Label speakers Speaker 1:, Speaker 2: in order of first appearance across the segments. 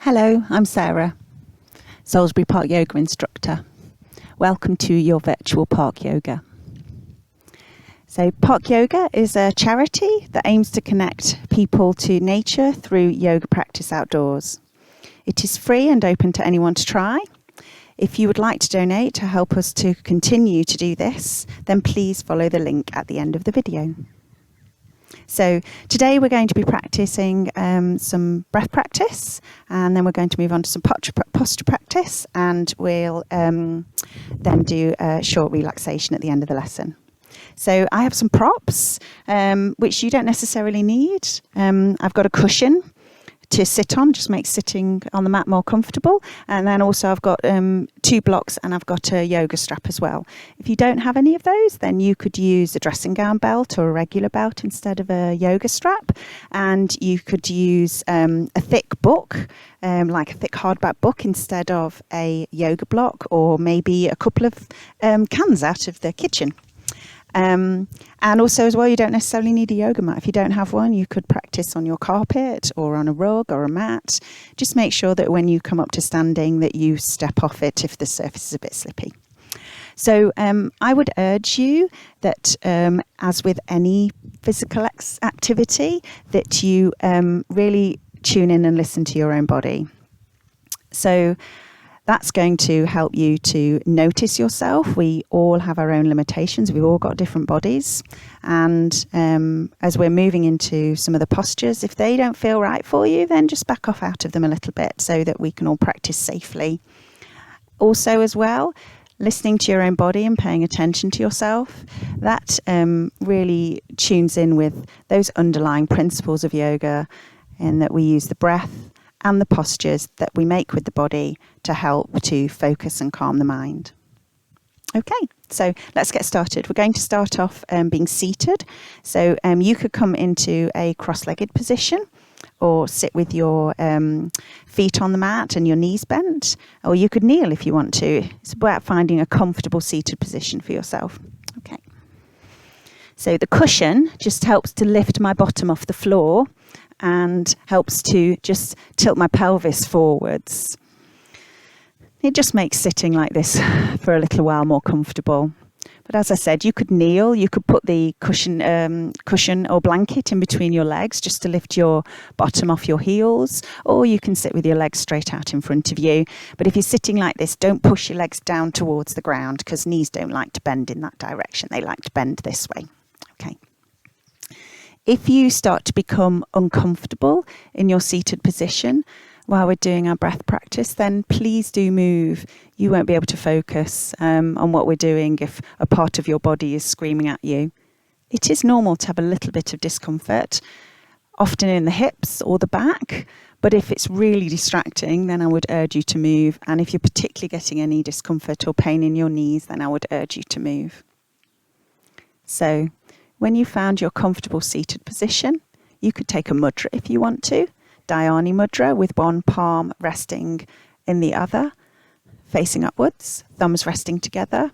Speaker 1: Hello, I'm Sarah, Salisbury Park Yoga instructor. Welcome to your virtual park yoga. So Park Yoga is a charity that aims to connect people to nature through yoga practice outdoors. It is free and open to anyone to try. If you would like to donate to help us to continue to do this, then please follow the link at the end of the video. So today we're going to be practicing some breath practice, and then we're going to move on to some posture practice, and we'll then do a short relaxation at the end of the lesson. So I have some props, which you don't necessarily need. I've got a cushion to sit on, just makes sitting on the mat more comfortable. And then also I've got 2 blocks, and I've got a yoga strap as well. If you don't have any of those, then you could use a dressing gown belt or a regular belt instead of a yoga strap. And you could use a thick book, like a thick hardback book, instead of a yoga block, or maybe a couple of cans out of the kitchen. And also as well, you don't necessarily need a yoga mat. If you don't have one, you could practice on your carpet or on a rug or a mat. Just make sure that when you come up to standing that you step off it if the surface is a bit slippy. So I would urge you that as with any physical activity, that you really tune in and listen to your own body. So that's going to help you to notice yourself. We all have our own limitations. We've all got different bodies. And as we're moving into some of the postures, if they don't feel right for you, then just back off out of them a little bit so that we can all practice safely. Also as well, listening to your own body and paying attention to yourself, that really tunes in with those underlying principles of yoga, and that we use the breath and the postures that we make with the body to help to focus and calm the mind. Okay, so let's get started. We're going to start off being seated. So you could come into a cross-legged position, or sit with your feet on the mat and your knees bent, or you could kneel if you want to. It's about finding a comfortable seated position for yourself. Okay. So the cushion just helps to lift my bottom off the floor and helps to just tilt my pelvis forwards. It just makes sitting like this for a little while more comfortable. But as I said, you could kneel, you could put the cushion or blanket in between your legs just to lift your bottom off your heels, or you can sit with your legs straight out in front of you. But if you're sitting like this, don't push your legs down towards the ground, because knees don't like to bend in that direction. They like to bend this way. Okay. If you start to become uncomfortable in your seated position while we're doing our breath practice, then please do move. You won't be able to focus on what we're doing if a part of your body is screaming at you. It is normal to have a little bit of discomfort, often in the hips or the back, but if it's really distracting, then I would urge you to move. And if you're particularly getting any discomfort or pain in your knees, then I would urge you to move. So when you found your comfortable seated position, you could take a mudra if you want to, Dhyani mudra, with one palm resting in the other, facing upwards, thumbs resting together.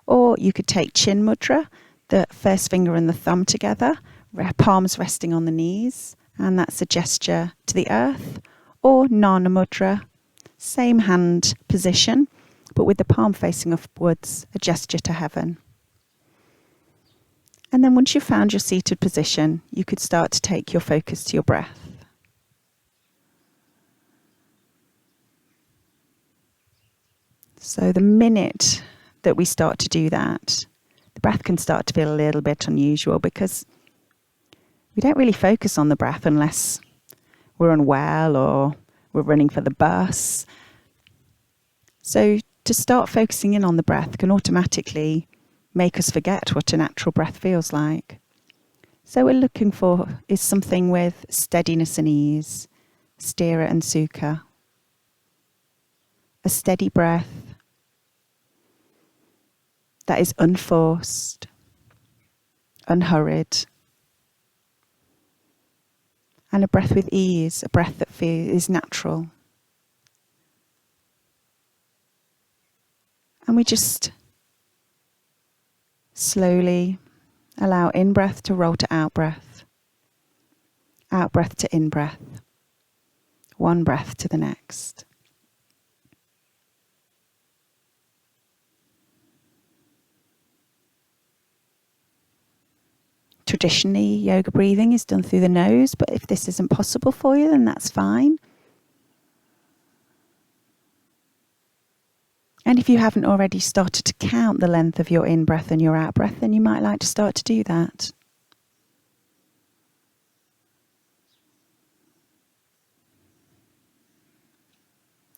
Speaker 1: Or you could take chin mudra, the first finger and the thumb together, palms resting on the knees, and that's a gesture to the earth. Or Nana mudra, same hand position, but with the palm facing upwards, a gesture to heaven. And then once you've found your seated position, you could start to take your focus to your breath. So the minute that we start to do that, the breath can start to feel a little bit unusual, because we don't really focus on the breath unless we're unwell or we're running for the bus. So to start focusing in on the breath can automatically make us forget what a natural breath feels like. So we're looking for is something with steadiness and ease, sthira and sukha. A steady breath that is unforced, unhurried, and a breath with ease, a breath that is natural. And we just slowly allow in-breath to roll to out-breath, out-breath to in-breath. one breath to the next. Traditionally, yoga breathing is done through the nose, but if this isn't possible for you, then that's fine. And if you haven't already started to count the length of your in-breath and your out-breath, then you might like to start to do that.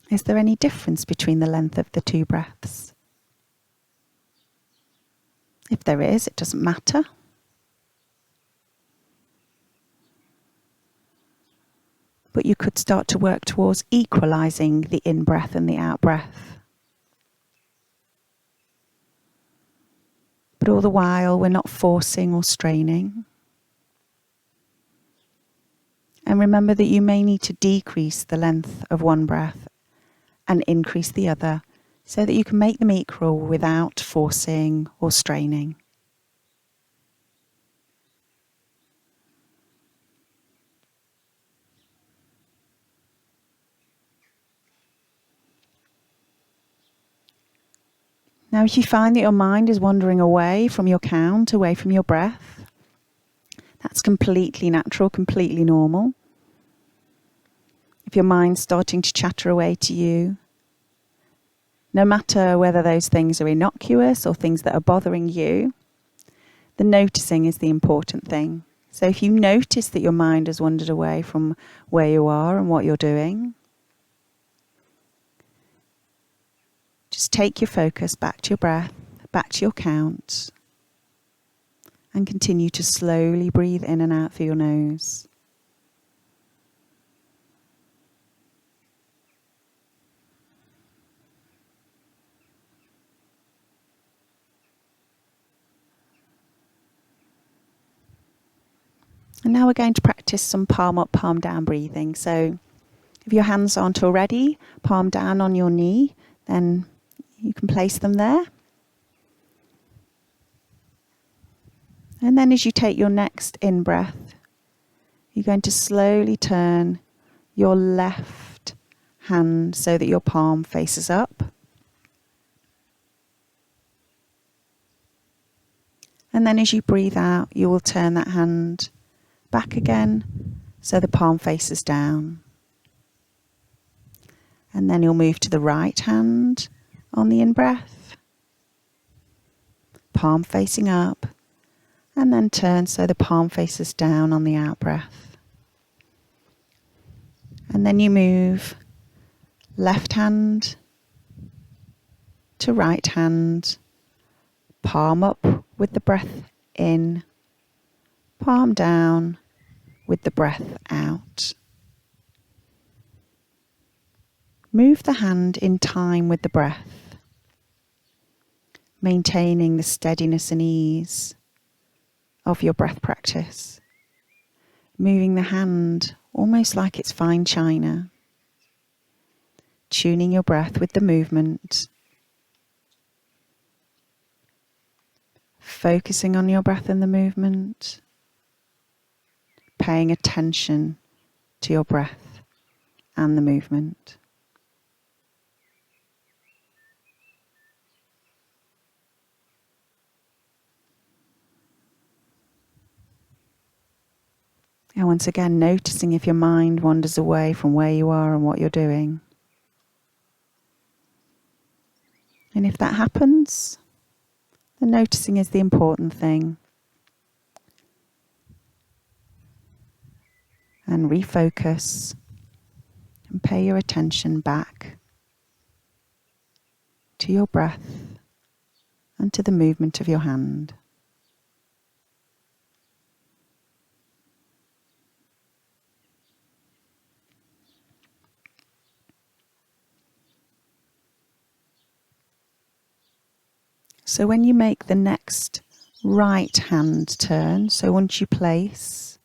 Speaker 1: Is there any difference between the length of the two breaths? If there is, it doesn't matter. But you could start to work towards equalising the in-breath and the out-breath. But all the while, we're not forcing or straining. And remember that you may need to decrease the length of one breath and increase the other so that you can make them equal without forcing or straining. Now, if you find that your mind is wandering away from your count, away from your breath, that's completely natural, completely normal. If your mind's starting to chatter away to you, no matter whether those things are innocuous or things that are bothering you, the noticing is the important thing. So if you notice that your mind has wandered away from where you are and what you're doing, just take your focus back to your breath, back to your count, and continue to slowly breathe in and out through your nose. And now we're going to practice some palm up, palm down breathing. So if your hands aren't already palm down on your knee, then you can place them there. And then as you take your next in-breath, you're going to slowly turn your left hand so that your palm faces up. And then as you breathe out, you will turn that hand back again so the palm faces down. And then you'll move to the right hand on the in-breath, palm facing up, and then turn so the palm faces down on the out-breath. And then you move left hand to right hand, palm up with the breath in, palm down with the breath out. Move the hand in time with the breath, maintaining the steadiness and ease of your breath practice. Moving the hand almost like it's fine china, tuning your breath with the movement, focusing on your breath and the movement, paying attention to your breath and the movement. And once again, noticing if your mind wanders away from where you are and what you're doing. And if that happens, the noticing is the important thing. And refocus and pay your attention back to your breath and to the movement of your hand. So when you make the next right hand turn, so once you place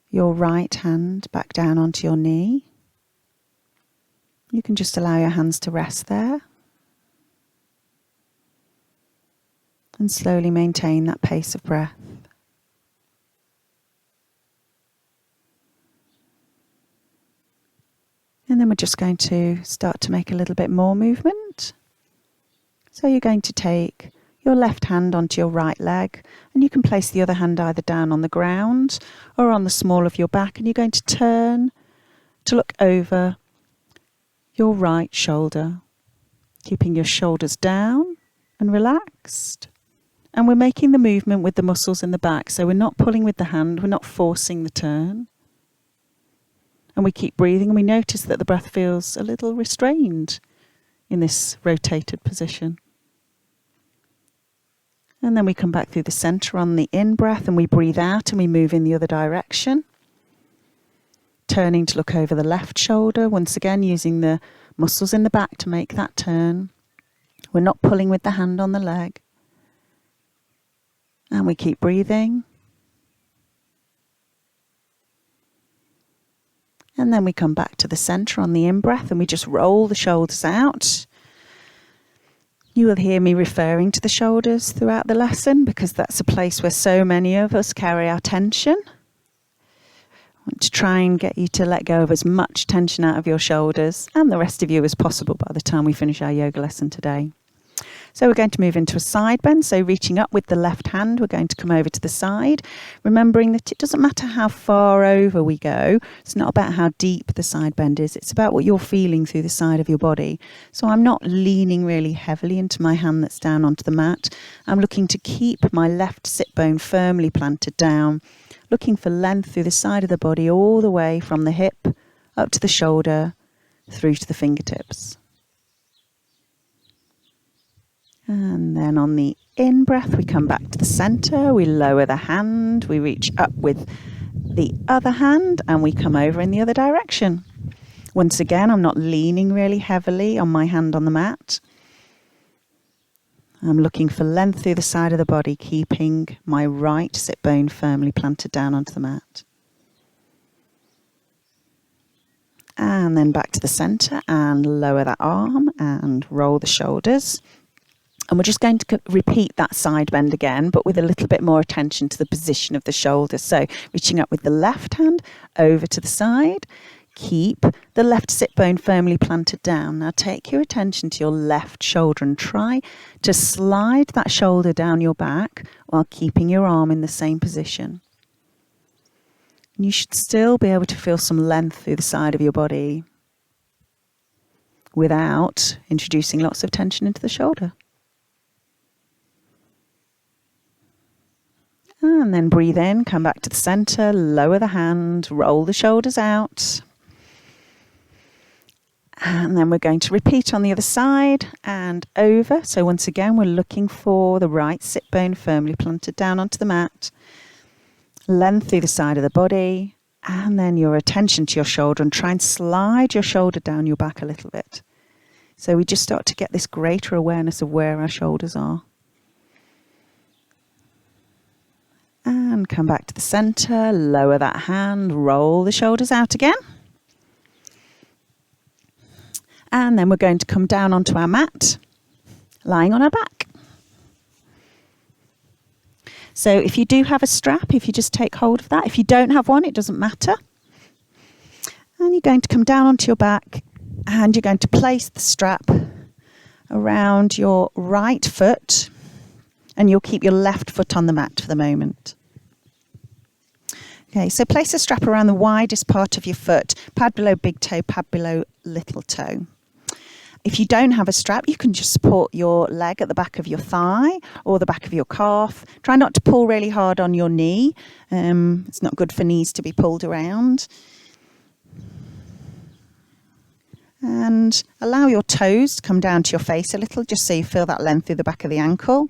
Speaker 1: your right hand back down onto your knee, you can just allow your hands to rest there and slowly maintain that pace of breath. And then we're just going to start to make a little bit more movement. So you're going to take your left hand onto your right leg, and you can place the other hand either down on the ground or on the small of your back, and you're going to turn to look over your right shoulder, keeping your shoulders down and relaxed. And we're making the movement with the muscles in the back, so we're not pulling with the hand, we're not forcing the turn. And we keep breathing, and we notice that the breath feels a little restrained in this rotated position. And then we come back through the centre on the in-breath, and we breathe out and we move in the other direction. Turning to look over the left shoulder, once again using the muscles in the back to make that turn. We're not pulling with the hand on the leg. And we keep breathing. And then we come back to the centre on the in-breath, and we just roll the shoulders out. You will hear me referring to the shoulders throughout the lesson because that's a place where so many of us carry our tension. I want to try and get you to let go of as much tension out of your shoulders and the rest of you as possible by the time we finish our yoga lesson today. So we're going to move into a side bend. So reaching up with the left hand, we're going to come over to the side, remembering that it doesn't matter how far over we go. It's not about how deep the side bend is. It's about what you're feeling through the side of your body. So I'm not leaning really heavily into my hand that's down onto the mat. I'm looking to keep my left sit bone firmly planted down, looking for length through the side of the body all the way from the hip up to the shoulder through to the fingertips. And then on the in-breath, we come back to the centre, we lower the hand, we reach up with the other hand, and we come over in the other direction. Once again, I'm not leaning really heavily on my hand on the mat. I'm looking for length through the side of the body, keeping my right sit bone firmly planted down onto the mat. And then back to the centre and lower that arm and roll the shoulders. And we're just going to repeat that side bend again, but with a little bit more attention to the position of the shoulders. So reaching up with the left hand over to the side. Keep the left sit bone firmly planted down. Now take your attention to your left shoulder and try to slide that shoulder down your back while keeping your arm in the same position. And you should still be able to feel some length through the side of your body without introducing lots of tension into the shoulder. And then breathe in, come back to the centre, lower the hand, roll the shoulders out. And then we're going to repeat on the other side and over. So once again, we're looking for the right sit bone firmly planted down onto the mat. Length through the side of the body. And then your attention to your shoulder and try and slide your shoulder down your back a little bit. So we just start to get this greater awareness of where our shoulders are. And come back to the centre, lower that hand, roll the shoulders out again. And then we're going to come down onto our mat, lying on our back. So if you do have a strap, if you just take hold of that. If you don't have one, it doesn't matter. And you're going to come down onto your back and you're going to place the strap around your right foot. And you'll keep your left foot on the mat for the moment. Okay, so place a strap around the widest part of your foot, pad below big toe, pad below little toe. If you don't have a strap, you can just support your leg at the back of your thigh or the back of your calf. Try not to pull really hard on your knee. It's not good for knees to be pulled around. And allow your toes to come down to your face a little, just so you feel that length through the back of the ankle.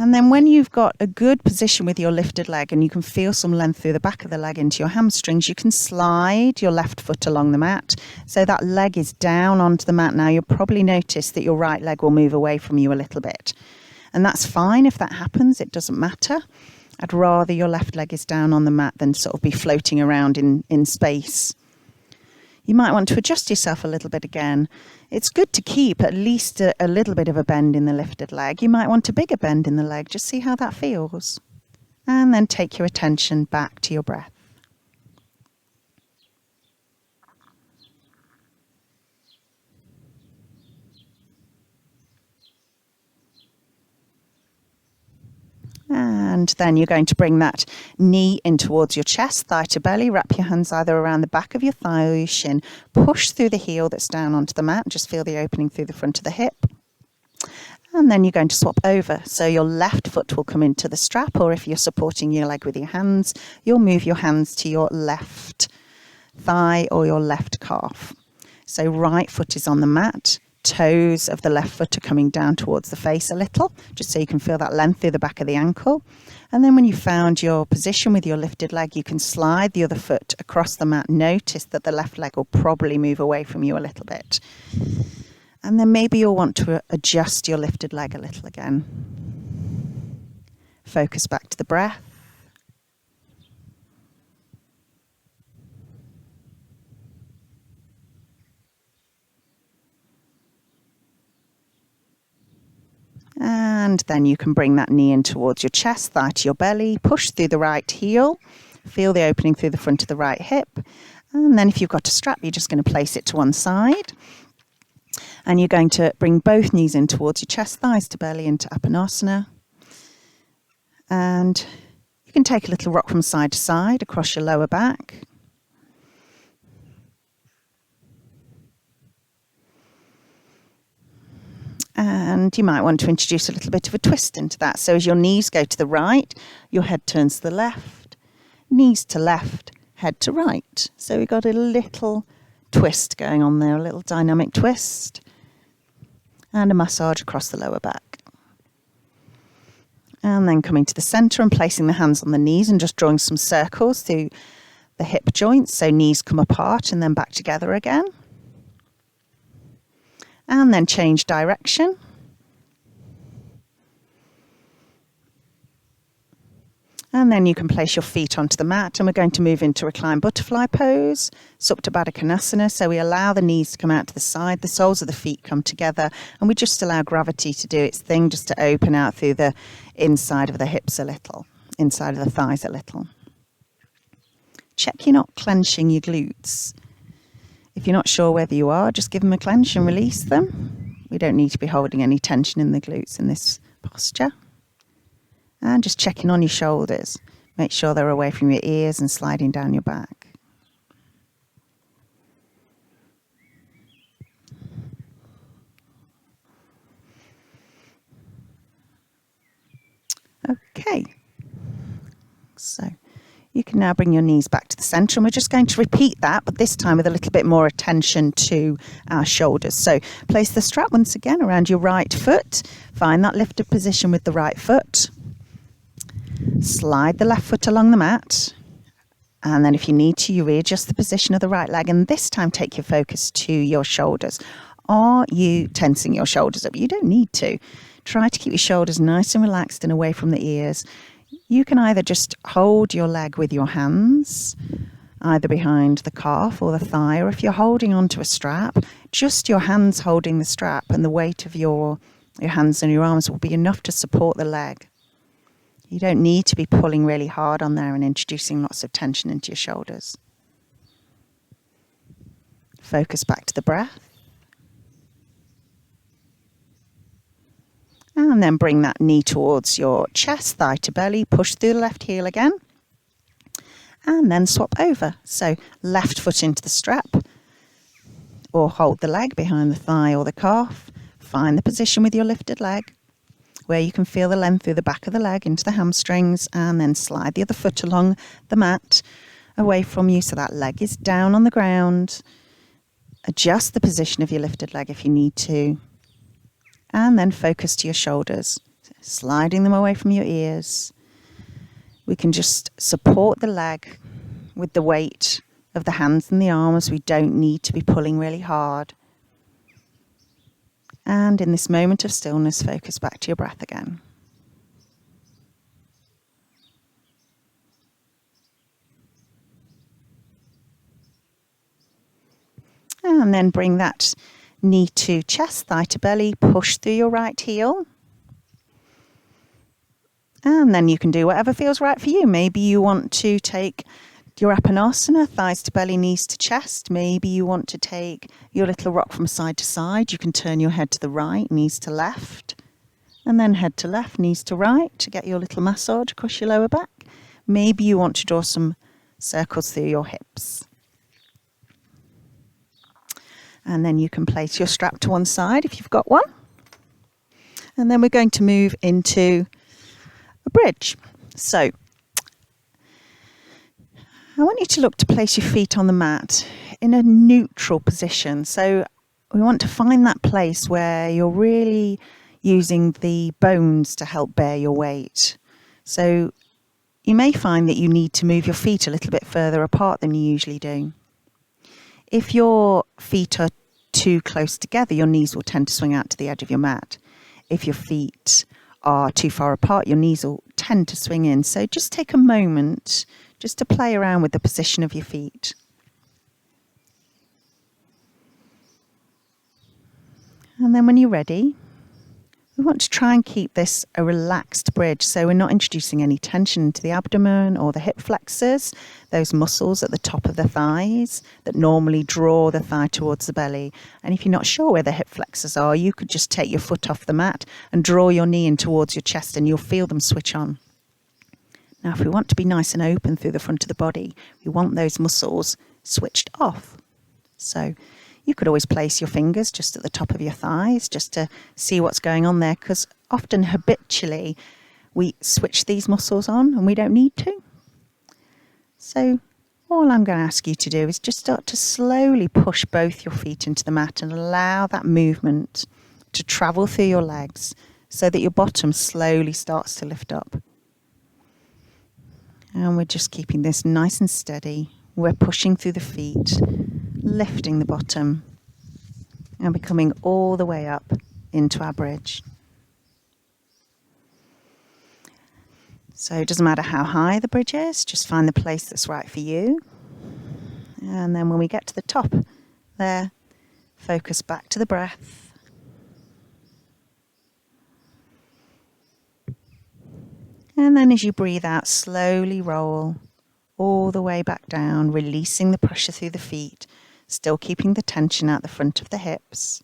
Speaker 1: And then when you've got a good position with your lifted leg and you can feel some length through the back of the leg into your hamstrings, you can slide your left foot along the mat. So that leg is down onto the mat now. You'll probably notice that your right leg will move away from you a little bit. And that's fine if that happens. It doesn't matter. I'd rather your left leg is down on the mat than sort of be floating around in space. You might want to adjust yourself a little bit again. It's good to keep at least a little bit of a bend in the lifted leg. You might want a bigger bend in the leg. Just see how that feels. And then take your attention back to your breath. And then you're going to bring that knee in towards your chest, thigh to belly. Wrap your hands either around the back of your thigh or your shin. Push through the heel that's down onto the mat. Just feel the opening through the front of the hip. And then you're going to swap over. So your left foot will come into the strap, or if you're supporting your leg with your hands, you'll move your hands to your left thigh or your left calf. So right foot is on the mat. Toes of the left foot are coming down towards the face a little, just so you can feel that length through the back of the ankle. And then when you've found your position with your lifted leg, you can slide the other foot across the mat. Notice that the left leg will probably move away from you a little bit. And then maybe you'll want to adjust your lifted leg a little again. Focus back to the breath. And then you can bring that knee in towards your chest, thigh to your belly, push through the right heel, feel the opening through the front of the right hip. And then if you've got a strap, you're just going to place it to one side. And you're going to bring both knees in towards your chest, thighs to belly into Apanasana. And you can take a little rock from side to side across your lower back. And you might want to introduce a little bit of a twist into that. So as your knees go to the right, your head turns to the left, knees to left, head to right. So we've got a little twist going on there, a little dynamic twist. And a massage across the lower back. And then coming to the centre and placing the hands on the knees and just drawing some circles through the hip joints. So knees come apart and then back together again. And then change direction. And then you can place your feet onto the mat, and we're going to move into reclined butterfly pose, Supta Baddha Konasana. So we allow the knees to come out to the side, the soles of the feet come together, and we just allow gravity to do its thing, just to open out through the inside of the hips a little, inside of the thighs a little. Check you're not clenching your glutes. If you're not sure whether you are, just give them a clench and release them. We don't need to be holding any tension in the glutes in this posture. And just checking on your shoulders. Make sure they're away from your ears and sliding down your back. Okay. So you can now bring your knees back to the centre, and we're just going to repeat that, but this time with a little bit more attention to our shoulders. So place the strap once again around your right foot. Find that lifted position with the right foot. Slide the left foot along the mat. And then if you need to, you readjust the position of the right leg, and this time take your focus to your shoulders. Are you tensing your shoulders up? You don't need to. Try to keep your shoulders nice and relaxed and away from the ears. You can either just hold your leg with your hands, either behind the calf or the thigh, or if you're holding onto a strap, just your hands holding the strap and the weight of your hands and your arms will be enough to support the leg. You don't need to be pulling really hard on there and introducing lots of tension into your shoulders. Focus back to the breath. And then bring that knee towards your chest, thigh to belly. Push through the left heel again. And then swap over. So left foot into the strap. Or hold the leg behind the thigh or the calf. Find the position with your lifted leg, where you can feel the length through the back of the leg into the hamstrings, and then slide the other foot along the mat away from you so that leg is down on the ground. Adjust the position of your lifted leg if you need to. And then focus to your shoulders, sliding them away from your ears. We can just support the leg with the weight of the hands and the arms. We don't need to be pulling really hard. And in this moment of stillness, focus back to your breath again. And then bring that knee to chest, thigh to belly, push through your right heel. And then you can do whatever feels right for you. Maybe you want to take your Apanasana, thighs to belly, knees to chest. Maybe you want to take your little rock from side to side. You can turn your head to the right, knees to left. And then head to left, knees to right to get your little massage across your lower back. Maybe you want to draw some circles through your hips. And then you can place your strap to one side if you've got one. And then we're going to move into a bridge. So I want you to look to place your feet on the mat in a neutral position. So we want to find that place where you're really using the bones to help bear your weight. So you may find that you need to move your feet a little bit further apart than you usually do. If your feet are too close together, your knees will tend to swing out to the edge of your mat. If your feet are too far apart, your knees will tend to swing in. So just take a moment just to play around with the position of your feet. And then when you're ready, we want to try and keep this a relaxed bridge, so we're not introducing any tension into the abdomen or the hip flexors, those muscles at the top of the thighs that normally draw the thigh towards the belly. And if you're not sure where the hip flexors are, you could just take your foot off the mat and draw your knee in towards your chest and you'll feel them switch on. Now, if we want to be nice and open through the front of the body, we want those muscles switched off. So you could always place your fingers just at the top of your thighs just to see what's going on there, because often habitually we switch these muscles on and we don't need to. So all I'm going to ask you to do is just start to slowly push both your feet into the mat and allow that movement to travel through your legs so that your bottom slowly starts to lift up. And we're just keeping this nice and steady. We're pushing through the feet, lifting the bottom, and we're coming all the way up into our bridge. So it doesn't matter how high the bridge is, just find the place that's right for you. And then when we get to the top there, focus back to the breath. And then as you breathe out, slowly roll all the way back down, releasing the pressure through the feet, still keeping the tension at the front of the hips.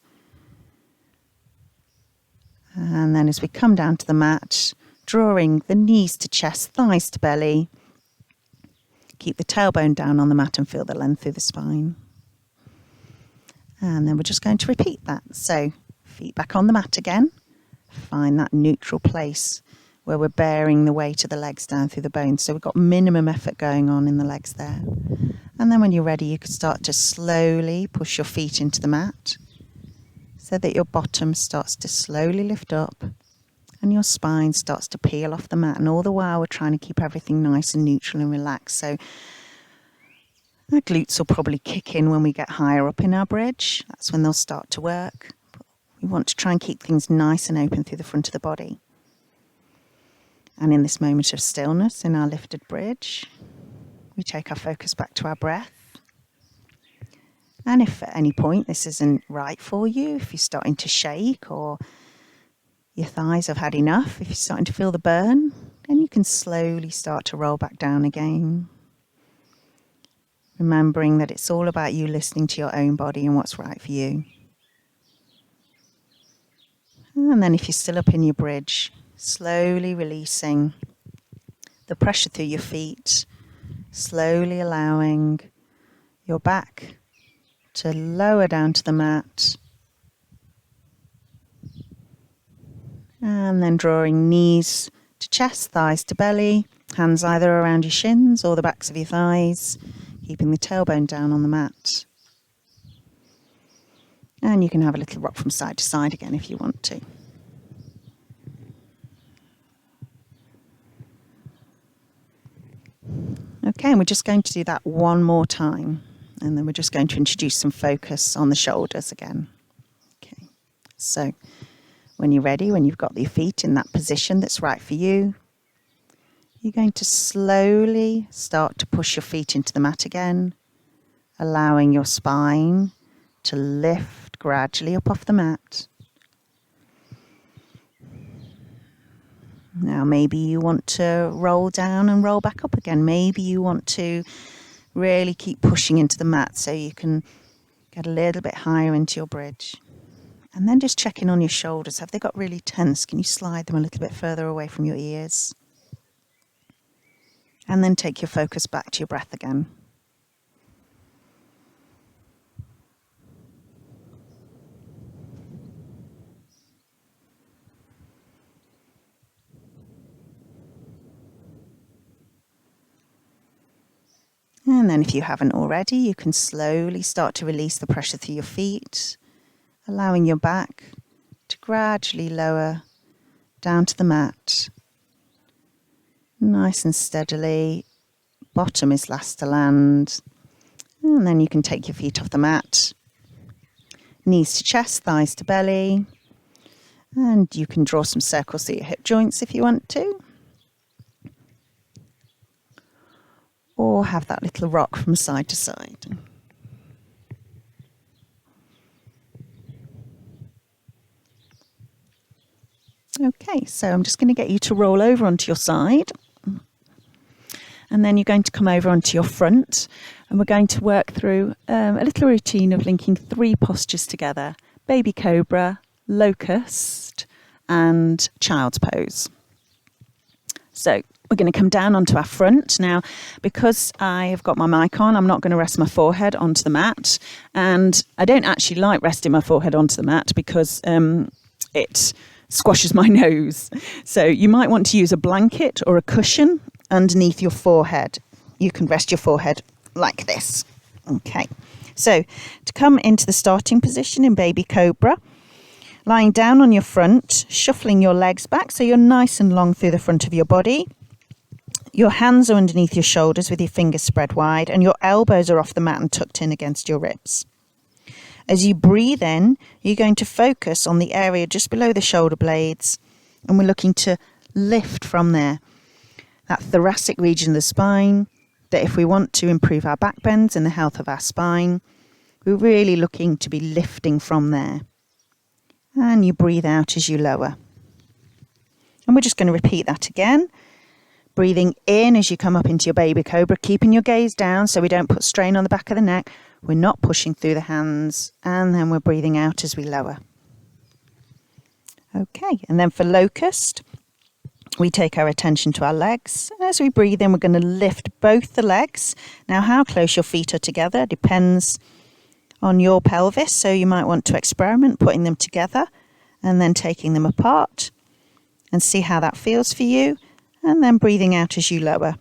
Speaker 1: And then as we come down to the mat, drawing the knees to chest, thighs to belly. Keep the tailbone down on the mat and feel the length through the spine. And then we're just going to repeat that. So feet back on the mat again. Find that neutral place where we're bearing the weight of the legs down through the bones. So we've got minimum effort going on in the legs there. And then when you're ready, you can start to slowly push your feet into the mat so that your bottom starts to slowly lift up and your spine starts to peel off the mat. And all the while, we're trying to keep everything nice and neutral and relaxed. So our glutes will probably kick in when we get higher up in our bridge. That's when they'll start to work. But we want to try and keep things nice and open through the front of the body. And in this moment of stillness in our lifted bridge, we take our focus back to our breath. And if at any point this isn't right for you, if you're starting to shake or your thighs have had enough, if you're starting to feel the burn, then you can slowly start to roll back down again. Remembering that it's all about you listening to your own body and what's right for you. And then if you're still up in your bridge, slowly releasing the pressure through your feet, slowly allowing your back to lower down to the mat, and then drawing knees to chest, thighs to belly, hands either around your shins or the backs of your thighs, keeping the tailbone down on the mat. And you can have a little rock from side to side again if you want to. Okay, and we're just going to do that one more time. And then we're just going to introduce some focus on the shoulders again. Okay, so when you're ready, when you've got your feet in that position that's right for you, you're going to slowly start to push your feet into the mat again, allowing your spine to lift gradually up off the mat. Now maybe you want to roll down and roll back up again. Maybe you want to really keep pushing into the mat so you can get a little bit higher into your bridge. And then just checking on your shoulders. Have they got really tense? Can you slide them a little bit further away from your ears? And then take your focus back to your breath again. And then if you haven't already, you can slowly start to release the pressure through your feet, allowing your back to gradually lower down to the mat. Nice and steadily. Bottom is last to land. And then you can take your feet off the mat. Knees to chest, thighs to belly. And you can draw some circles through your hip joints if you want to. Or have that little rock from side to side. Okay, so I'm just going to get you to roll over onto your side. And then you're going to come over onto your front. And we're going to work through a little routine of linking 3 postures together. Baby cobra, locust, and child's pose. So we're going to come down onto our front. Now, because I have got my mic on, I'm not going to rest my forehead onto the mat. And I don't actually like resting my forehead onto the mat because it squashes my nose. So you might want to use a blanket or a cushion underneath your forehead. You can rest your forehead like this. Okay. So to come into the starting position in baby cobra, lying down on your front, shuffling your legs back so you're nice and long through the front of your body. Your hands are underneath your shoulders with your fingers spread wide, and your elbows are off the mat and tucked in against your ribs. As you breathe in, you're going to focus on the area just below the shoulder blades, and we're looking to lift from there. That thoracic region of the spine, that if we want to improve our back bends and the health of our spine, we're really looking to be lifting from there. And you breathe out as you lower. And we're just going to repeat that again. Breathing in as you come up into your baby cobra, keeping your gaze down so we don't put strain on the back of the neck. We're not pushing through the hands. And then we're breathing out as we lower. Okay, and then for locust, we take our attention to our legs. As we breathe in, we're going to lift both the legs. Now, how close your feet are together depends on your pelvis, so you might want to experiment putting them together and then taking them apart and see how that feels for you, and then breathing out as you lower.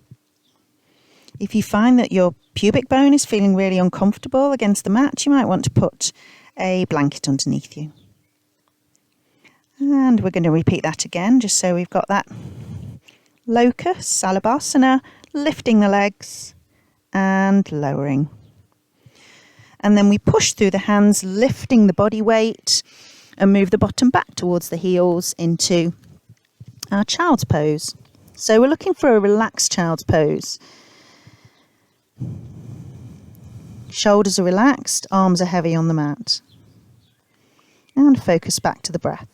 Speaker 1: If you find that your pubic bone is feeling really uncomfortable against the mat, you might want to put a blanket underneath you. And we're going to repeat that again, just so we've got that locust, salabhasana, lifting the legs and lowering. And then we push through the hands, lifting the body weight, and move the bottom back towards the heels into our child's pose. So we're looking for a relaxed child's pose. Shoulders are relaxed, arms are heavy on the mat. And focus back to the breath.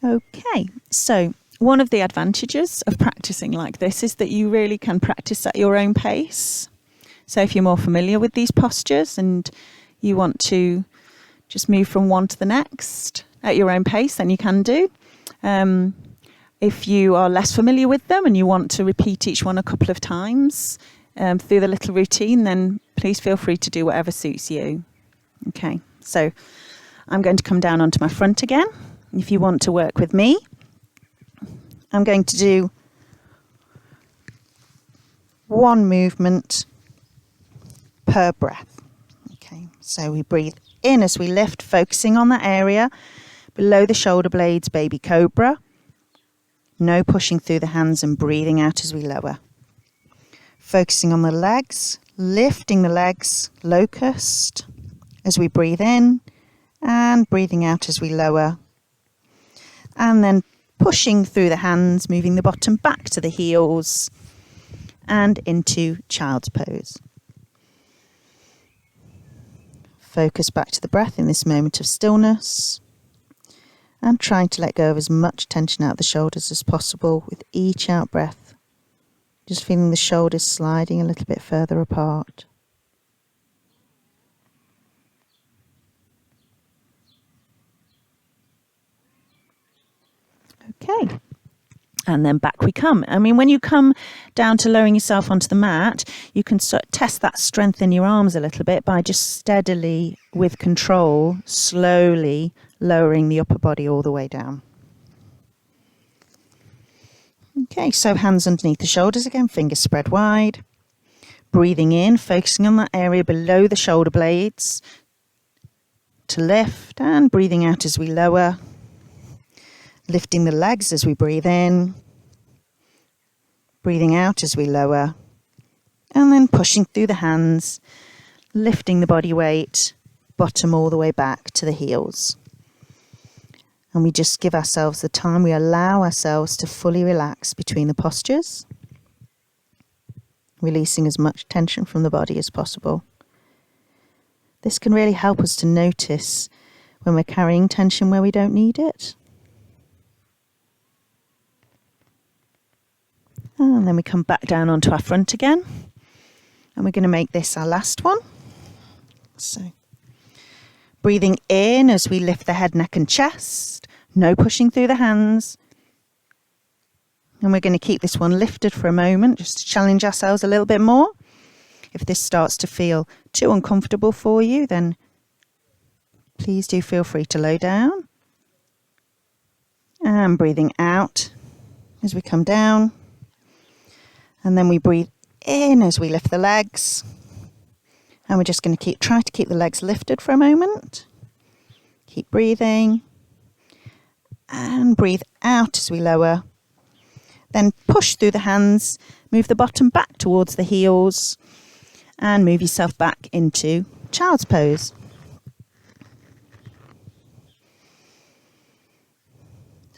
Speaker 1: Okay, so one of the advantages of practicing like this is that you really can practice at your own pace. So if you're more familiar with these postures and you want to just move from one to the next at your own pace, then you can do. If you are less familiar with them and you want to repeat each one a couple of times through the little routine, then please feel free to do whatever suits you. Okay, so I'm going to come down onto my front again. If you want to work with me, I'm going to do one movement per breath. Okay, so we breathe in as we lift, focusing on that area below the shoulder blades, baby cobra. No pushing through the hands, and breathing out as we lower. Focusing on the legs, lifting the legs, locust, as we breathe in, and breathing out as we lower. And then pushing through the hands, moving the bottom back to the heels and into child's pose. Focus back to the breath in this moment of stillness and trying to let go of as much tension out of the shoulders as possible with each out breath. Just feeling the shoulders sliding a little bit further apart. Okay. And then back we come. I mean, when you come down to lowering yourself onto the mat, you can test that strength in your arms a little bit by just steadily, with control, slowly lowering the upper body all the way down. Okay, so hands underneath the shoulders again, fingers spread wide. Breathing in, focusing on that area below the shoulder blades to lift, and breathing out as we lower. Lifting the legs as we breathe in, breathing out as we lower, and then pushing through the hands, lifting the body weight, bottom all the way back to the heels. And we just give ourselves the time, we allow ourselves to fully relax between the postures, releasing as much tension from the body as possible. This can really help us to notice when we're carrying tension where we don't need it. And then we come back down onto our front again. And we're going to make this our last one. So, breathing in as we lift the head, neck and chest. No pushing through the hands. And we're going to keep this one lifted for a moment, just to challenge ourselves a little bit more. If this starts to feel too uncomfortable for you, then please do feel free to low down. And breathing out as we come down. And then we breathe in as we lift the legs. And we're just going to try to keep the legs lifted for a moment. Keep breathing. And breathe out as we lower. Then push through the hands. Move the bottom back towards the heels. And move yourself back into child's pose.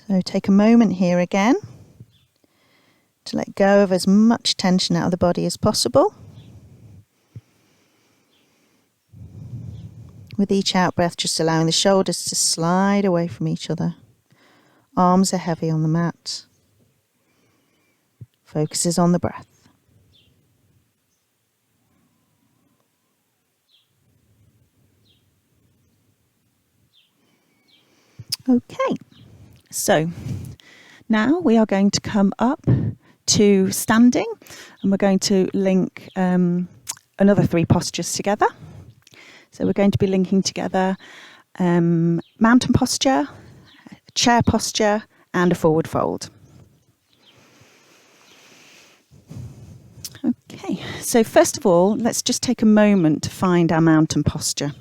Speaker 1: So take a moment here again to let go of as much tension out of the body as possible. With each out breath, just allowing the shoulders to slide away from each other. Arms are heavy on the mat. Focus is on the breath. Okay, so now we are going to come up to standing, and we're going to link another 3 postures together. So we're going to be linking together mountain posture, chair posture, and a forward fold. Okay, so first of all, let's just take a moment to find our mountain posture.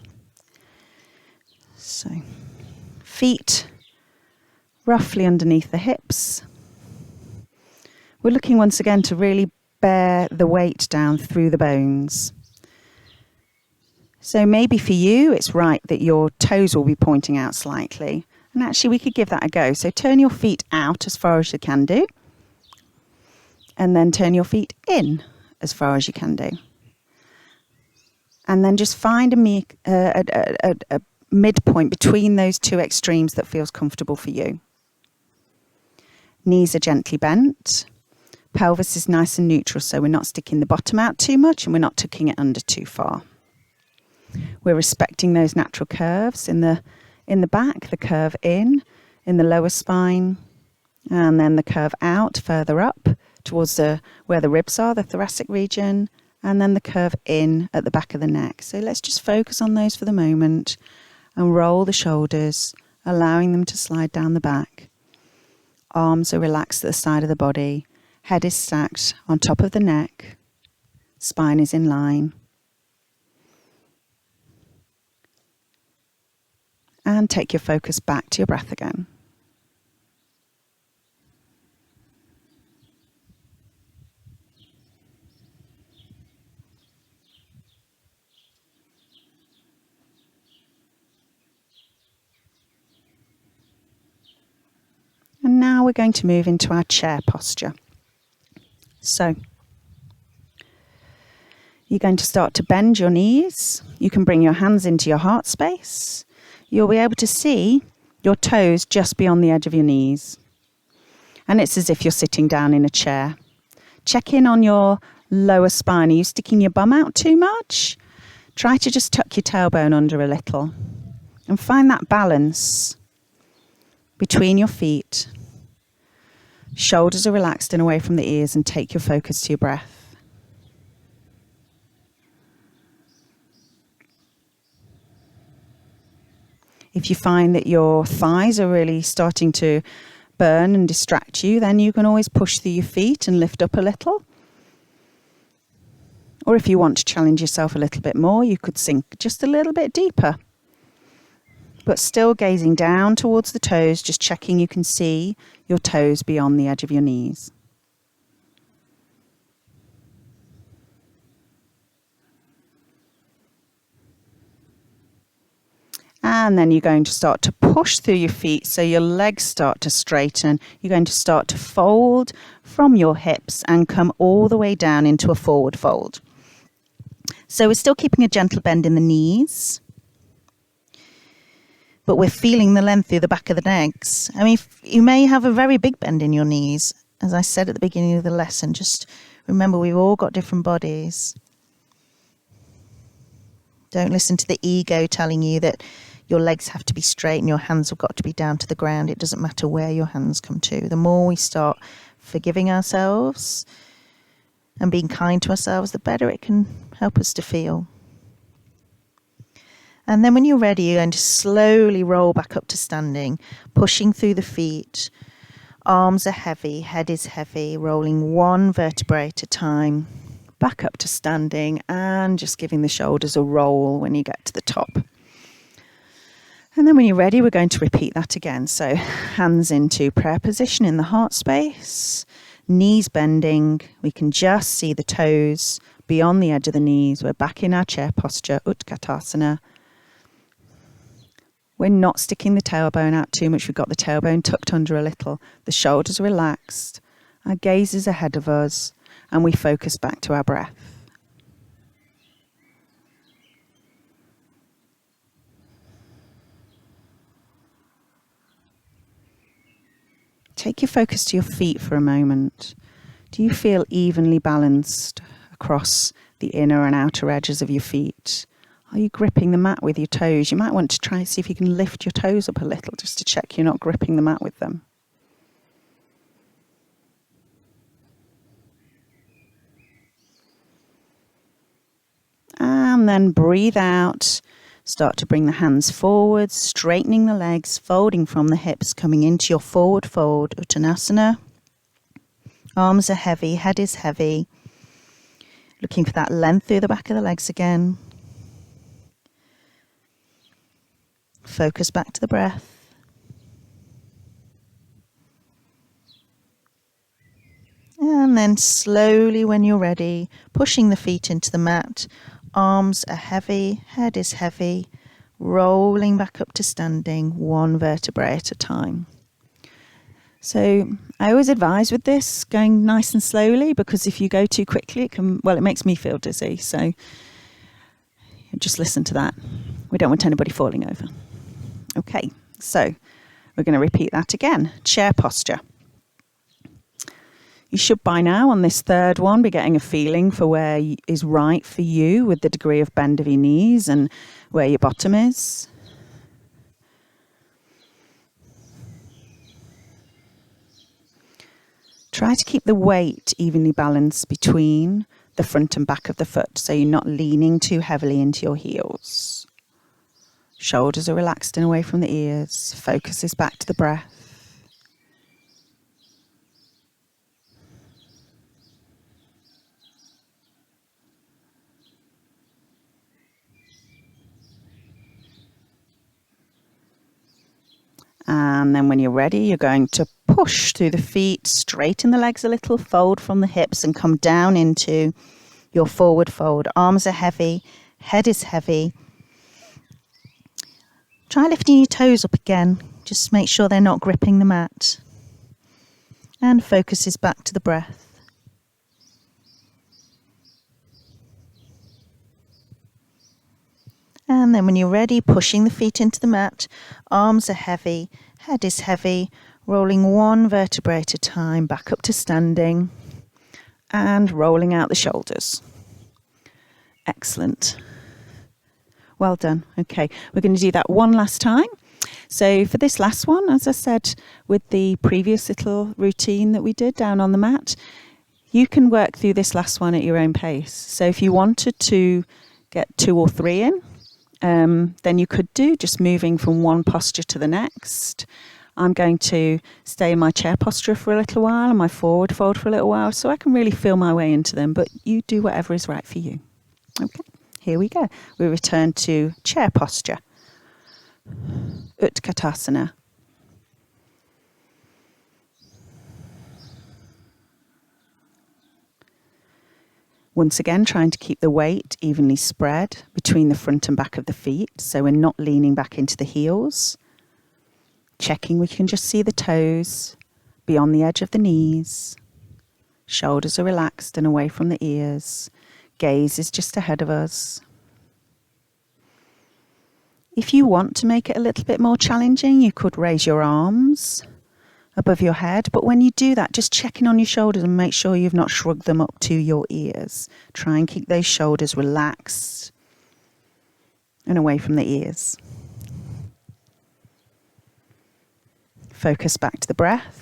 Speaker 1: So feet roughly underneath the hips. We're looking once again to really bear the weight down through the bones. So maybe for you, it's right that your toes will be pointing out slightly. And actually, we could give that a go. So turn your feet out as far as you can do. And then turn your feet in as far as you can do. And then just find a midpoint between those 2 extremes that feels comfortable for you. Knees are gently bent. Pelvis is nice and neutral, so we're not sticking the bottom out too much and we're not tucking it under too far. We're respecting those natural curves in the back, the curve in the lower spine, and then the curve out further up towards where the ribs are, the thoracic region, and then the curve in at the back of the neck. So let's just focus on those for the moment and roll the shoulders, allowing them to slide down the back. Arms are relaxed at the side of the body. Head is stacked on top of the neck. Spine is in line. And take your focus back to your breath again. And now we're going to move into our chair posture. So you're going to start to bend your knees. You can bring your hands into your heart space. You'll be able to see your toes just beyond the edge of your knees. And it's as if you're sitting down in a chair. Check in on your lower spine. Are you sticking your bum out too much? Try to just tuck your tailbone under a little and find that balance between your feet. Shoulders are relaxed and away from the ears, and take your focus to your breath. If you find that your thighs are really starting to burn and distract you, then you can always push through your feet and lift up a little. Or if you want to challenge yourself a little bit more, you could sink just a little bit deeper. But still gazing down towards the toes, just checking you can see your toes beyond the edge of your knees. And then you're going to start to push through your feet so your legs start to straighten. You're going to start to fold from your hips and come all the way down into a forward fold. So we're still keeping a gentle bend in the knees, but we're feeling the length through the back of the legs. I mean, you may have a very big bend in your knees. As I said at the beginning of the lesson, just remember we've all got different bodies. Don't listen to the ego telling you that your legs have to be straight and your hands have got to be down to the ground. It doesn't matter where your hands come to. The more we start forgiving ourselves and being kind to ourselves, the better it can help us to feel. And then when you're ready, you're going to slowly roll back up to standing, pushing through the feet. Arms are heavy, head is heavy, rolling one vertebrae at a time. Back up to standing and just giving the shoulders a roll when you get to the top. And then when you're ready, we're going to repeat that again. So hands into prayer position in the heart space, knees bending. We can just see the toes beyond the edge of the knees. We're back in our chair posture, Utkatasana. We're not sticking the tailbone out too much. We've got the tailbone tucked under a little. The shoulders are relaxed. Our gaze is ahead of us. And we focus back to our breath. Take your focus to your feet for a moment. Do you feel evenly balanced across the inner and outer edges of your feet? Are you gripping the mat with your toes? You might want to try and see if you can lift your toes up a little just to check you're not gripping the mat with them. And then breathe out. Start to bring the hands forward, straightening the legs, folding from the hips, coming into your forward fold, Uttanasana. Arms are heavy, head is heavy. Looking for that length through the back of the legs again. Focus back to the breath. And then slowly, when you're ready, pushing the feet into the mat. Arms are heavy, head is heavy, rolling back up to standing, one vertebrae at a time. So I always advise with this going nice and slowly, because if you go too quickly, it makes me feel dizzy. So just listen to that. We don't want anybody falling over. Okay, so we're going to repeat that again. Chair posture. You should by now on this third one be getting a feeling for where is right for you with the degree of bend of your knees and where your bottom is. Try to keep the weight evenly balanced between the front and back of the foot so you're not leaning too heavily into your heels. Shoulders are relaxed and away from the ears. Focus is back to the breath. And then when you're ready, you're going to push through the feet, straighten the legs a little, fold from the hips and come down into your forward fold. Arms are heavy, head is heavy. Try lifting your toes up again. Just make sure they're not gripping the mat. And focus is back to the breath. And then when you're ready, pushing the feet into the mat, arms are heavy, head is heavy, rolling one vertebrae at a time, back up to standing. and rolling out the shoulders. Excellent. Well done. Okay, we're going to do that one last time. So for this last one, as I said with the previous little routine that we did down on the mat, you can work through this last one at your own pace. So if you wanted to get 2 or 3 in, then you could do just moving from one posture to the next. I'm going to stay in my chair posture for a little while and my forward fold for a little while so I can really feel my way into them, but you do whatever is right for you. Okay, here we go. We return to chair posture. Utkatasana. Once again, trying to keep the weight evenly spread between the front and back of the feet, so we're not leaning back into the heels. Checking we can just see the toes beyond the edge of the knees. Shoulders are relaxed and away from the ears. Gaze is just ahead of us. If you want to make it a little bit more challenging, you could raise your arms above your head, but when you do that, just check in on your shoulders and make sure you've not shrugged them up to your ears. Try and keep those shoulders relaxed and away from the ears. Focus back to the breath.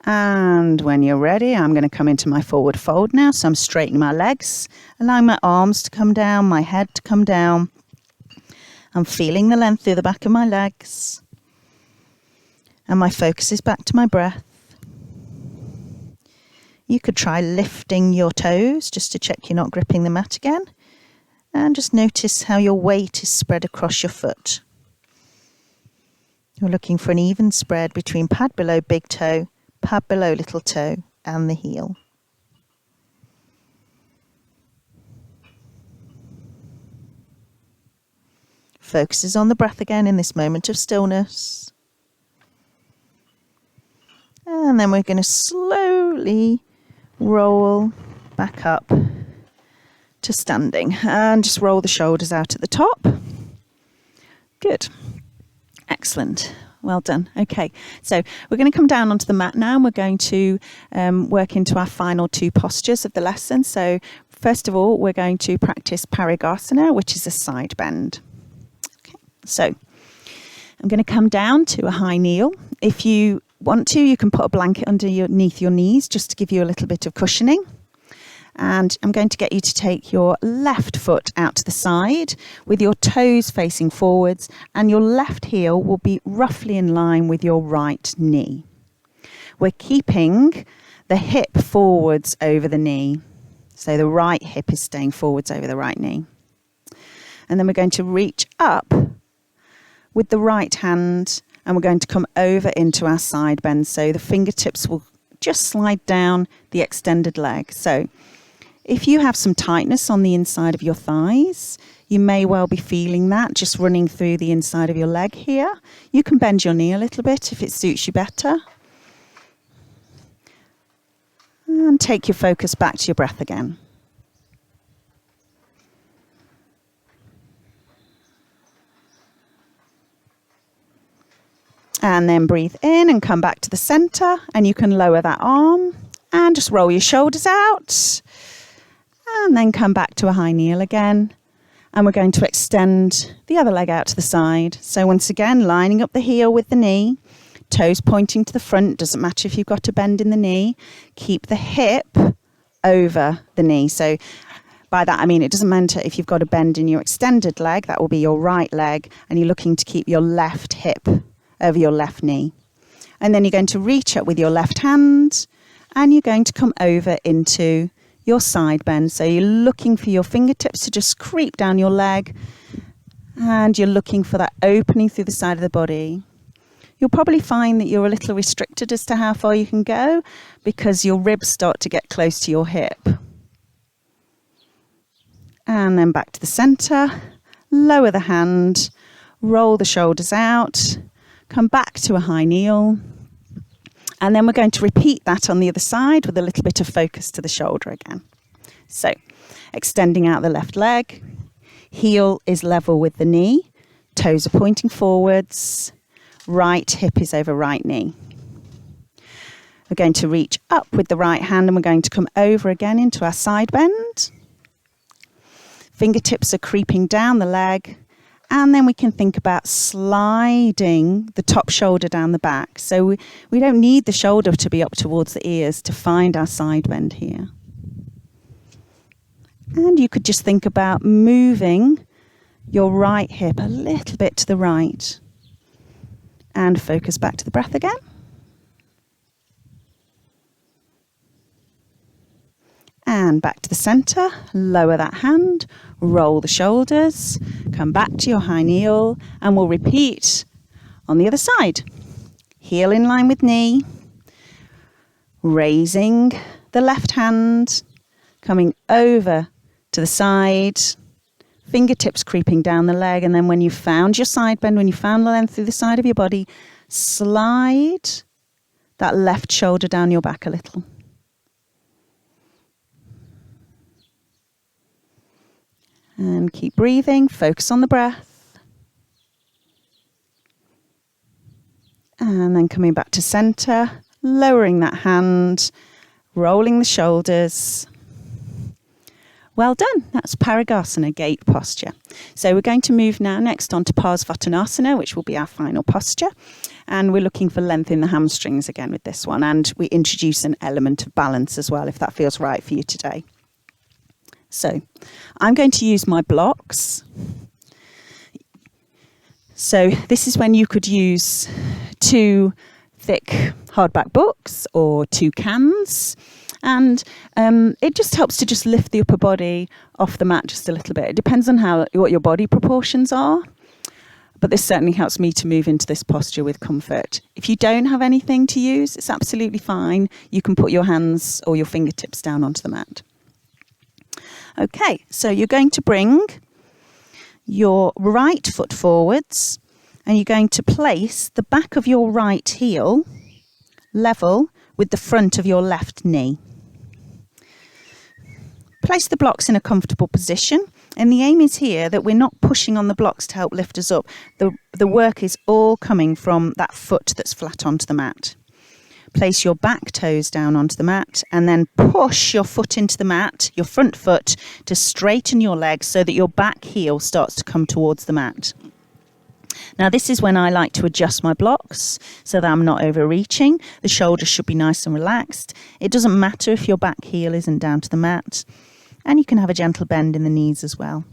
Speaker 1: And when you're ready, I'm going to come into my forward fold now. So I'm straightening my legs, allowing my arms to come down, my head to come down. I'm feeling the length through the back of my legs. And my focus is back to my breath. You could try lifting your toes just to check you're not gripping the mat again. And just notice how your weight is spread across your foot. You're looking for an even spread between pad below big toe, pad below little toe and the heel. Focus is on the breath again in this moment of stillness. And then we're going to slowly roll back up to standing and just roll the shoulders out at the top. Good. Excellent. Well done. Okay, so we're going to come down onto the mat now and we're going to work into our final 2 postures of the lesson. So first of all, we're going to practice Parigasana, which is a side bend. Okay, so I'm going to come down to a high kneel. If you want to, you can put a blanket underneath your knees just to give you a little bit of cushioning. And I'm going to get you to take your left foot out to the side with your toes facing forwards, and your left heel will be roughly in line with your right knee. We're keeping the hip forwards over the knee. So the right hip is staying forwards over the right knee. And then we're going to reach up with the right hand and we're going to come over into our side bend. So the fingertips will just slide down the extended leg. So if you have some tightness on the inside of your thighs, you may well be feeling that just running through the inside of your leg here. You can bend your knee a little bit if it suits you better. And take your focus back to your breath again. And then breathe in and come back to the center, and you can lower that arm and just roll your shoulders out. And then come back to a high kneel again. And we're going to extend the other leg out to the side. So once again, lining up the heel with the knee, toes pointing to the front. Doesn't matter if you've got a bend in the knee. Keep the hip over the knee. So by that, I mean, it doesn't matter if you've got a bend in your extended leg. That will be your right leg. And you're looking to keep your left hip over your left knee. And then you're going to reach up with your left hand and you're going to come over into your side bend. So you're looking for your fingertips to just creep down your leg and you're looking for that opening through the side of the body. You'll probably find that you're a little restricted as to how far you can go because your ribs start to get close to your hip. And then back to the center, lower the hand, roll the shoulders out, come back to a high kneel. And then we're going to repeat that on the other side with a little bit of focus to the shoulder again. So extending out the left leg, heel is level with the knee, toes are pointing forwards, right hip is over right knee. We're going to reach up with the right hand and we're going to come over again into our side bend. Fingertips are creeping down the leg, and then we can think about sliding the top shoulder down the back. So we don't need the shoulder to be up towards the ears to find our side bend here. And you could just think about moving your right hip a little bit to the right and focus back to the breath again. And back to the centre, lower that hand, roll the shoulders, come back to your high kneel, and we'll repeat on the other side. Heel in line with knee, raising the left hand, coming over to the side, fingertips creeping down the leg, and then when you found your side bend, when you found the length through the side of your body, slide that left shoulder down your back a little. And keep breathing, focus on the breath. And then coming back to center, lowering that hand, rolling the shoulders. Well done, that's Parigasana, gate posture. So we're going to move now next on to Parsvattanasana, which will be our final posture. And we're looking for length in the hamstrings again with this one. And we introduce an element of balance as well, if that feels right for you today. So I'm going to use my blocks. So this is when you could use 2 thick hardback books or 2 cans. And it just helps to just lift the upper body off the mat just a little bit. It depends on what your body proportions are. But this certainly helps me to move into this posture with comfort. If you don't have anything to use, it's absolutely fine. You can put your hands or your fingertips down onto the mat. Okay, so you're going to bring your right foot forwards and you're going to place the back of your right heel level with the front of your left knee. Place the blocks in a comfortable position, and the aim is here that we're not pushing on the blocks to help lift us up. The work is all coming from that foot that's flat onto the mat. Place your back toes down onto the mat and then push your foot into the mat, your front foot, to straighten your legs so that your back heel starts to come towards the mat. Now this is when I like to adjust my blocks so that I'm not overreaching. The shoulders should be nice and relaxed. It doesn't matter if your back heel isn't down to the mat, and you can have a gentle bend in the knees as well.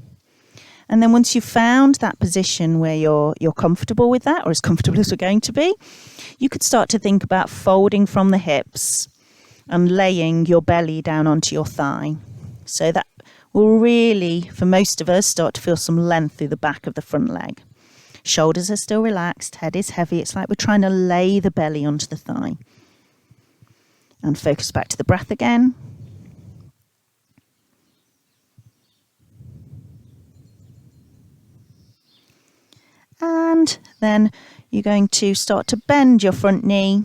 Speaker 1: And then once you've found that position where you're comfortable with that, or as comfortable as we're going to be, you could start to think about folding from the hips and laying your belly down onto your thigh. So that will really, for most of us, start to feel some length through the back of the front leg. Shoulders are still relaxed, head is heavy. It's like we're trying to lay the belly onto the thigh. And focus back to the breath again. And then you're going to start to bend your front knee,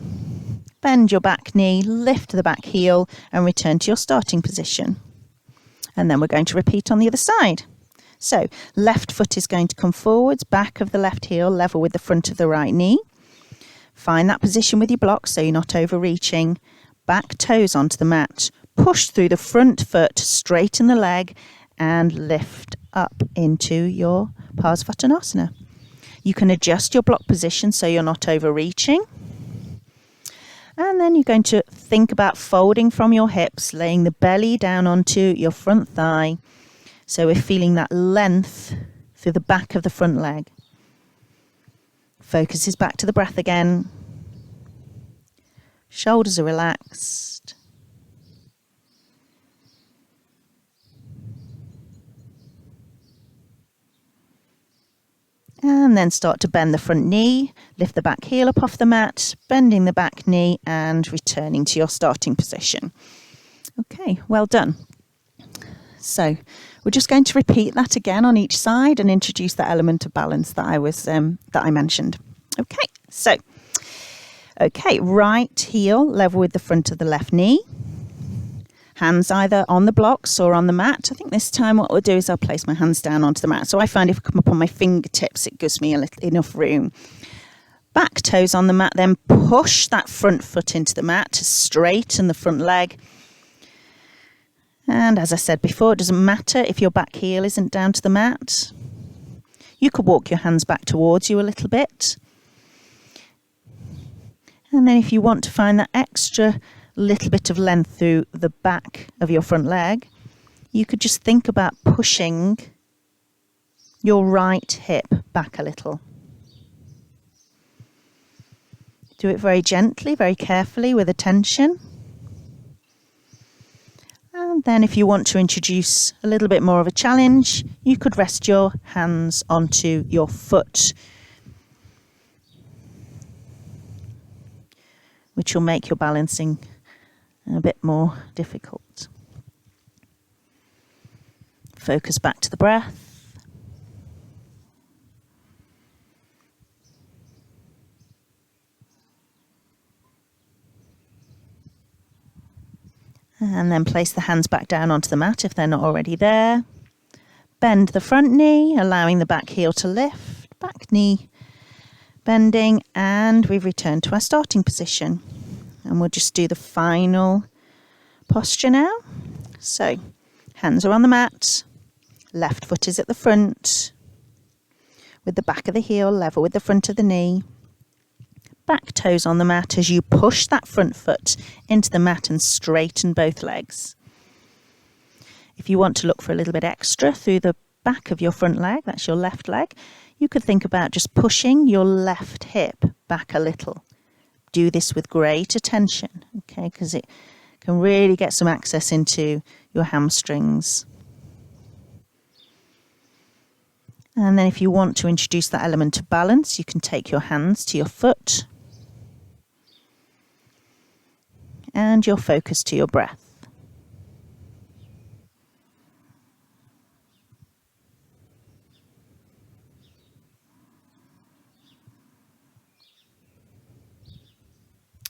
Speaker 1: bend your back knee, lift the back heel and return to your starting position. And then we're going to repeat on the other side. So left foot is going to come forwards, back of the left heel level with the front of the right knee. Find that position with your blocks so you're not overreaching. Back toes onto the mat. Push through the front foot, straighten the leg and lift up into your Parsvattanasana. You can adjust your block position so you're not overreaching. And then you're going to think about folding from your hips, laying the belly down onto your front thigh. So we're feeling that length through the back of the front leg. Focus is back to the breath again. Shoulders are relaxed. And then start to bend the front knee, lift the back heel up off the mat, bending the back knee and returning to your starting position. Okay, well done. So we're just going to repeat that again on each side and introduce that element of balance that I mentioned. Okay, right heel level with the front of the left knee. hands either on the blocks or on the mat. I think this time what we'll do is I'll place my hands down onto the mat. So I find if I come up on my fingertips, it gives me enough room. Back toes on the mat, then push that front foot into the mat to straighten the front leg. And as I said before, it doesn't matter if your back heel isn't down to the mat. You could walk your hands back towards you a little bit. And then if you want to find that extra little bit of length through the back of your front leg, you could just think about pushing your right hip back a little. Do it very gently, very carefully with attention. And then if you want to introduce a little bit more of a challenge, you could rest your hands onto your foot, which will make your balancing a bit more difficult. Focus back to the breath. And then place the hands back down onto the mat if they're not already there. Bend the front knee, allowing the back heel to lift. Back knee bending, and we've returned to our starting position. And we'll just do the final posture now. So, hands are on the mat. Left foot is at the front, with the back of the heel level with the front of the knee. Back toes on the mat as you push that front foot into the mat and straighten both legs. If you want to look for a little bit extra through the back of your front leg, that's your left leg, you could think about just pushing your left hip back a little. Do this with great attention, okay, because it can really get some access into your hamstrings. And then if you want to introduce that element of balance, you can take your hands to your foot and your focus to your breath.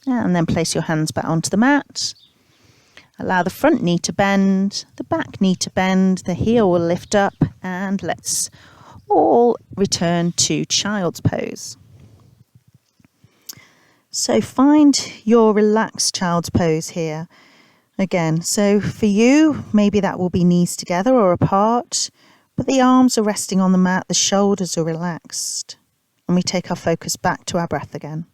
Speaker 1: And then place your hands back onto the mat. Allow the front knee to bend, the back knee to bend, the heel will lift up, and let's all return to child's pose. So find your relaxed child's pose here. Again, so for you, maybe that will be knees together or apart, but the arms are resting on the mat, the shoulders are relaxed, and we take our focus back to our breath again.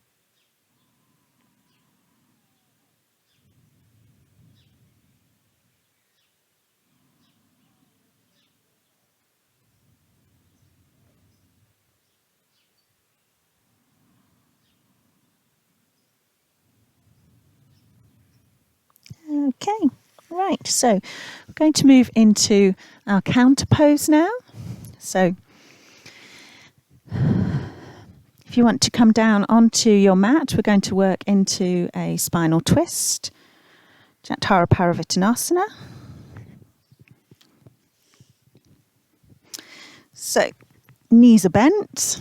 Speaker 1: Okay, right, so we're going to move into our counter pose now. So if you want to come down onto your mat, we're going to work into a spinal twist, Jathara Parivittanasana. So knees are bent,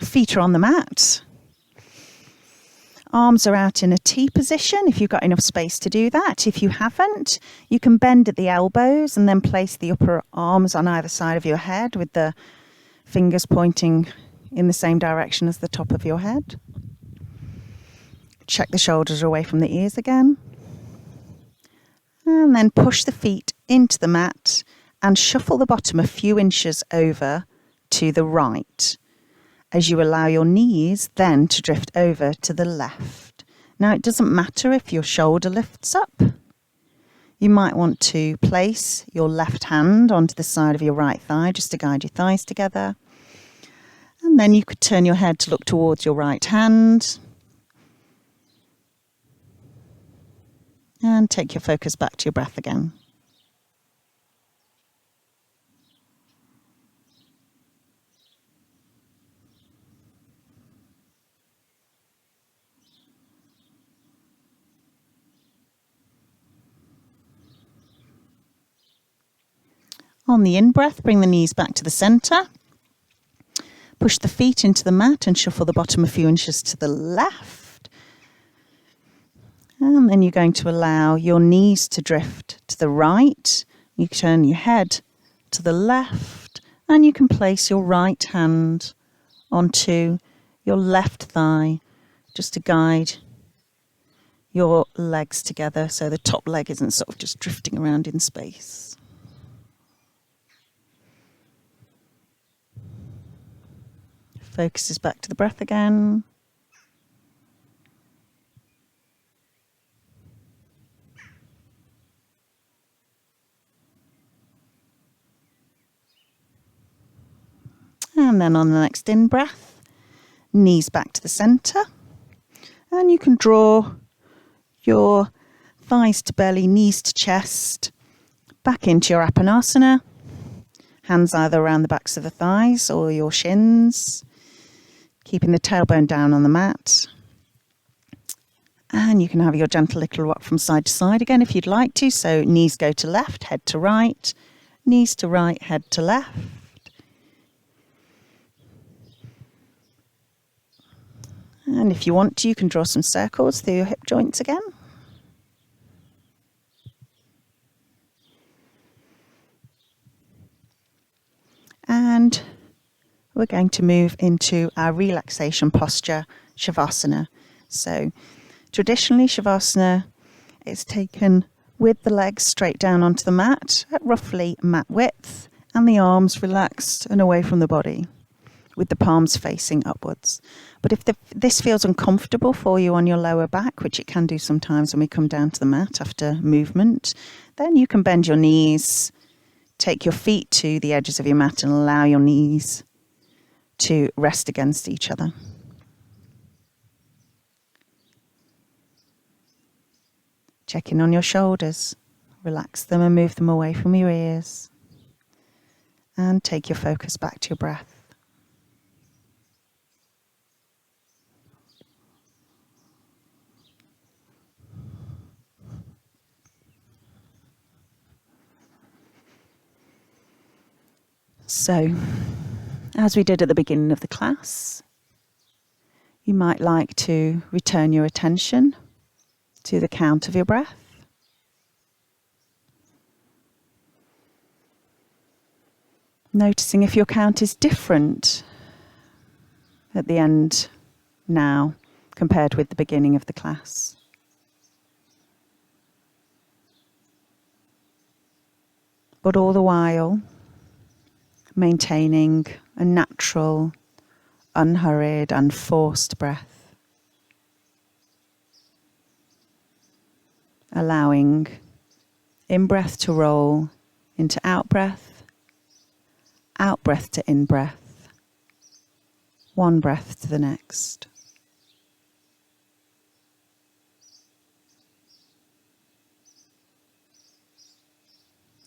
Speaker 1: feet are on the mat. Arms are out in a T position if you've got enough space to do that. If you haven't, you can bend at the elbows and then place the upper arms on either side of your head with the fingers pointing in the same direction as the top of your head. Check the shoulders are away from the ears again. And then push the feet into the mat and shuffle the bottom a few inches over to the right, as you allow your knees then to drift over to the left. Now, it doesn't matter if your shoulder lifts up. You might want to place your left hand onto the side of your right thigh just to guide your thighs together. And then you could turn your head to look towards your right hand. And take your focus back to your breath again. On the in-breath, bring the knees back to the centre. Push the feet into the mat and shuffle the bottom a few inches to the left. And And then you're going to allow your knees to drift to the right. You turn your head to the left, and you can place your right hand onto your left thigh just to guide your legs together so the top leg isn't sort of just drifting around in space. Focus is back to the breath again. And then on the next in-breath, knees back to the centre. And you can draw your thighs to belly, knees to chest, back into your Apanasana. Hands either around the backs of the thighs or your shins, keeping the tailbone down on the mat. And you can have your gentle little rock from side to side again if you'd like to. So knees go to left, head to right, knees to right, head to left. And if you want to, you can draw some circles through your hip joints again. And we're going to move into our relaxation posture, Shavasana. So traditionally, Shavasana is taken with the legs straight down onto the mat at roughly mat width and the arms relaxed and away from the body, with the palms facing upwards. But if this feels uncomfortable for you on your lower back, which it can do sometimes when we come down to the mat after movement, then you can bend your knees, take your feet to the edges of your mat and allow your knees to rest against each other. Check in on your shoulders, relax them and move them away from your ears, and take your focus back to your breath. So, as we did at the beginning of the class, you might like to return your attention to the count of your breath. Noticing if your count is different at the end now compared with the beginning of the class. But all the while, maintaining a natural, unhurried, unforced breath. Allowing in-breath to roll into out-breath, out-breath to in-breath, one breath to the next.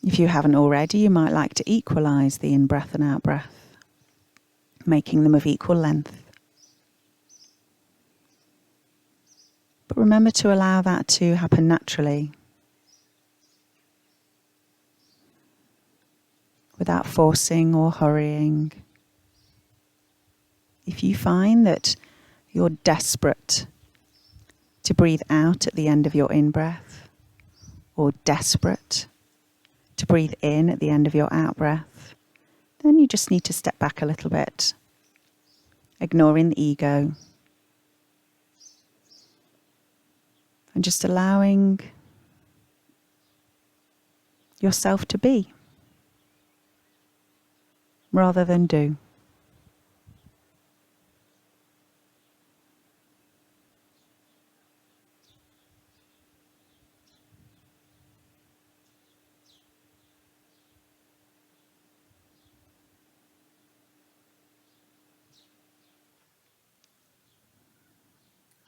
Speaker 1: If you haven't already, you might like to equalize the in-breath and out-breath, making them of equal length. But remember to allow that to happen naturally, without forcing or hurrying. If you find that you're desperate to breathe out at the end of your in-breath, or desperate to breathe in at the end of your out-breath, then you just need to step back a little bit, ignoring the ego, and just allowing yourself to be, rather than do.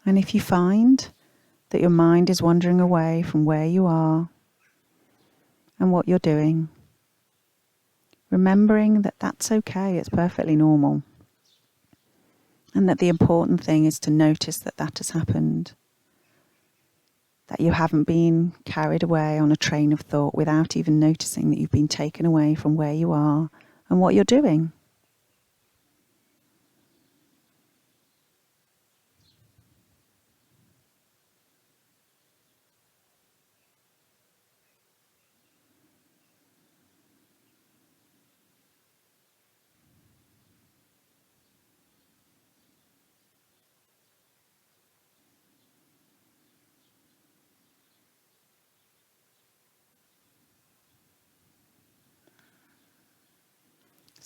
Speaker 1: And if you find that your mind is wandering away from where you are and what you're doing, remembering that that's okay, it's perfectly normal. And that the important thing is to notice that that has happened. That you haven't been carried away on a train of thought without even noticing that you've been taken away from where you are and what you're doing.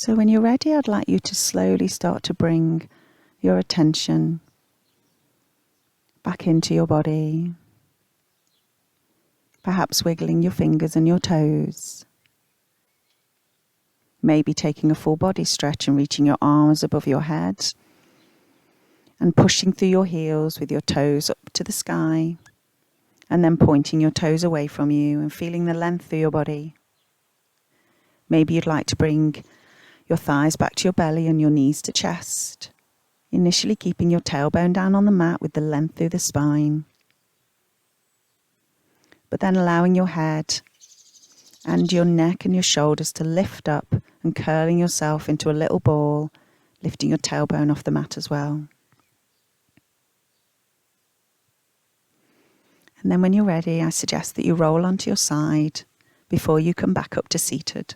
Speaker 1: So when you're ready, I'd like you to slowly start to bring your attention back into your body, perhaps wiggling your fingers and your toes, maybe taking a full body stretch and reaching your arms above your head and pushing through your heels with your toes up to the sky, and then pointing your toes away from you and feeling the length through your body. Maybe you'd like to bring your thighs back to your belly and your knees to chest, initially keeping your tailbone down on the mat with the length through the spine, but then allowing your head and your neck and your shoulders to lift up and curling yourself into a little ball, lifting your tailbone off the mat as well. And then when you're ready, I suggest that you roll onto your side before you come back up to seated.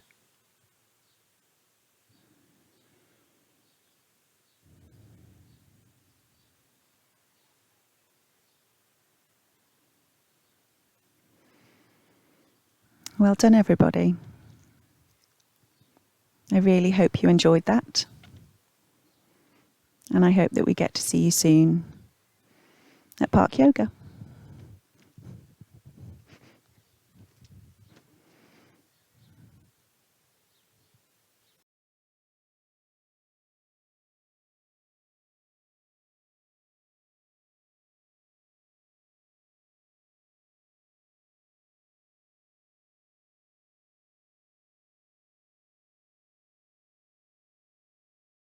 Speaker 1: Well done, everybody. I really hope you enjoyed that. And I hope that we get to see you soon at Park Yoga.